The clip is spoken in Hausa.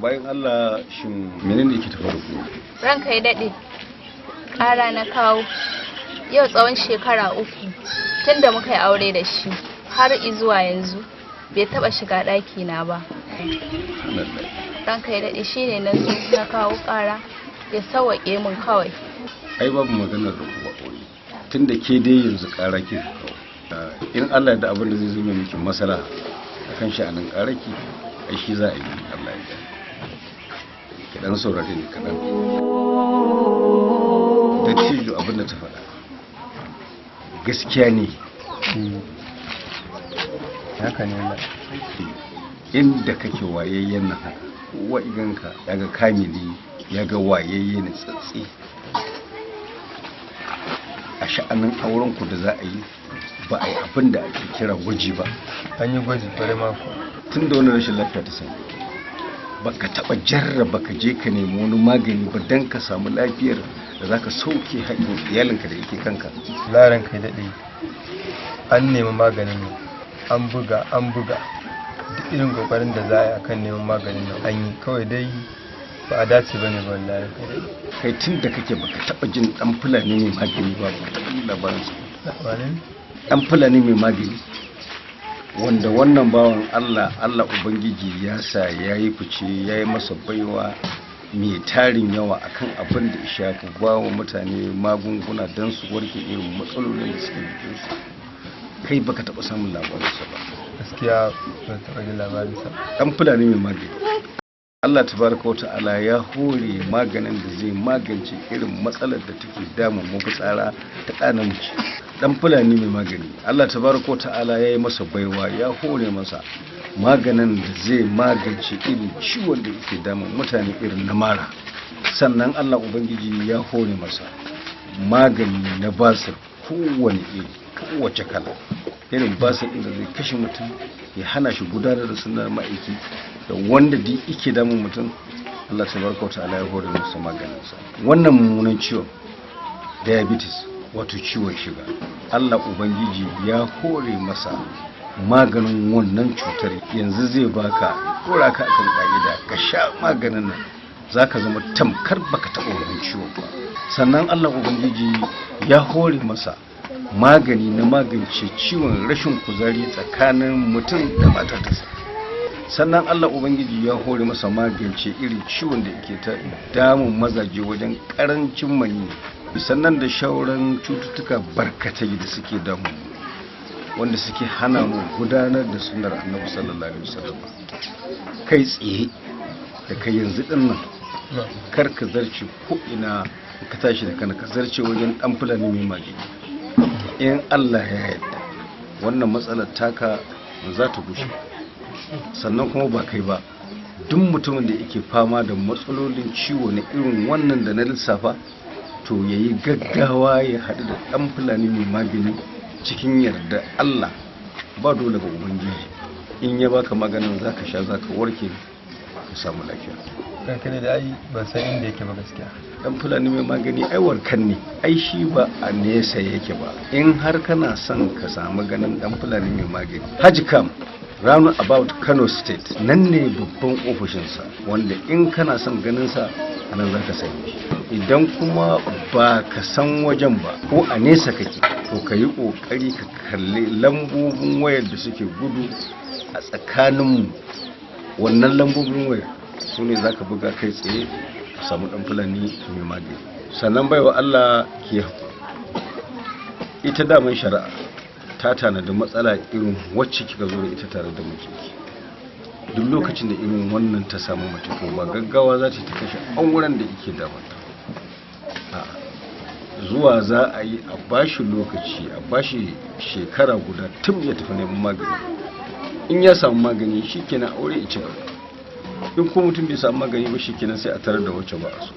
bayan Allah shin menene yake tafa da ku? Ranka ya daɗe, ƙara na kawo yau tsawon shekara 3 tunda muka yi aure da shi har izuwa yanzu bai taɓa shiga ɗaki na ba. Ranka ya daɗe shine na kawo ƙara ya sauwaƙe min kawai. Ai babu maganar rabuwa aure tunda ke dai yanzu ƙara ke kawo. In Allah da abin da zai zama miki masala akan sha'anin ƙaraki ai shi za a yi Allah ya ki dan saurare ni kaɗan. Da cijo abin da ta faɗa gaskiya ne. Haka ne na inda kake wayayyen nan haka wa iganka yaga kamili yaga wayayye ne tsatsi a sha'anin auren ku da za a yi ba a yi abin da ake kira gwaji ba. an yi gwaji bare mako tun da wani rashin lafiya ta sani baka taba jarraba ka je ka nemi wani magani ba dan ka samu lafiyar da zaka sauke haƙƙin iyalinka da yake kanka. laran kai daɗe an nemi maganin ne an buga duk irin kokarin da za a yi akan neman maganin nan an yi kawai dai ba a dace bane ba wallahi kai tun da kake baka taba jin dan fulani mai magani ba ba labarin su dan fulani mai magani wanda wannan bawan Allah ubangiji ya sa yayi fice yayi masa baiwa mai tarin yawa akan abin da ya shafi bawa mutane magunguna dan su warke irin matsalolin da suke jikin su. Kai baka taba samun labarin sa ba gaskiya ba taba jin labarin sa. dan fulani mai magani Allah tabaraka wa ta'ala ya hore maganin da zai magance irin matsalar da take damun mafitsara ta ɗanan mace. Dan fulani mai magani Allah tabaraka wa ta'ala ya yi masa baiwa ya hore masa maganin da zai magance irin ciwon da yake damun mutane irin na mara. Sannan Allah ubangiji ya hore masa magani na basir kowane iri kowace kala irin basir da zai kashe mutum ya hana shi gudanar da sunnar ma'aiki da wanda duk yake damun mutum Allah tabaraka ta'ala ya hore masa maganinsa. Wannan mummunan ciwon diabetes wato ciwon shiga Allah ubangiji ya hore masa maganin wannan cutar. Yanzu zai baka dora ka akan ka'ida ka sha maganin nan zaka zama tamkar baka taɓa wannan ciwon ba. Sannan Allah ubangiji ya hore masa magani na magance ciwon rashin kuzari tsakanin mutum da matarsa. Sannan Allah ubangiji ya hore masa magance irin ciwon da yake ta damun mazaje wajen karancin mani. Sannan da shauran cututtuka barkatai da suke damu wanda suke hana mu gudanar da sunnar Annabi sallallahu alaihi wasallam. Kai tsaye da kai yanzu din nan kar ka zarce ko ina ka tashi da kana ka zarce wajen dan fulani mai magani. In Allah ya yarda wannan matsalar taka za ta gushe. Sannan kuma ba kai ba duk mutumin da yake fama da matsalolin ciwo na irin wannan da na lissafa to yayi gaggawa ya haɗu da ɗan fulani mai magani cikin yarda Allah ba dole ga ubangiji. In ya baka maganin zaka sha zaka warke ka samu lafiya. kankane da ai ban san inda yake ba gaskiya. Dan fulani mai magani ai warkan ne ai shi ba a nesa yake ba. In har kana son ka samu ganin dan fulani mai magani Haji Kam round about Kano State nan ne babban ofishinsa wanda in kana son ganin sa anan zaka same shi. Idan kuma ba ka san wajen ba ko a nesa kake to ka yi kokari ka kalli lambobin wayar da suke gudu a tsakaninmu. Wannan lambobin wayar su ne za ka buga kai tsaye ka samu ɗan fulani mai magani. Sannan baiwa Allah ke ita daman shari'a ta tanadi matsala irin wacce kika zo da ita tare da mijinki. Duk lokacin da irin wannan ta samu mace ko ba gaggawa za ta kashe auren da yake damanta. Zuwa za a yi a bashi lokaci a bashi shekara guda tun ya tafi neman magani. In ya samu magani shikenan aure ya ci gaba. In ko mutum bai samu magani ba shikenan sai a tarar da wacce ba a so.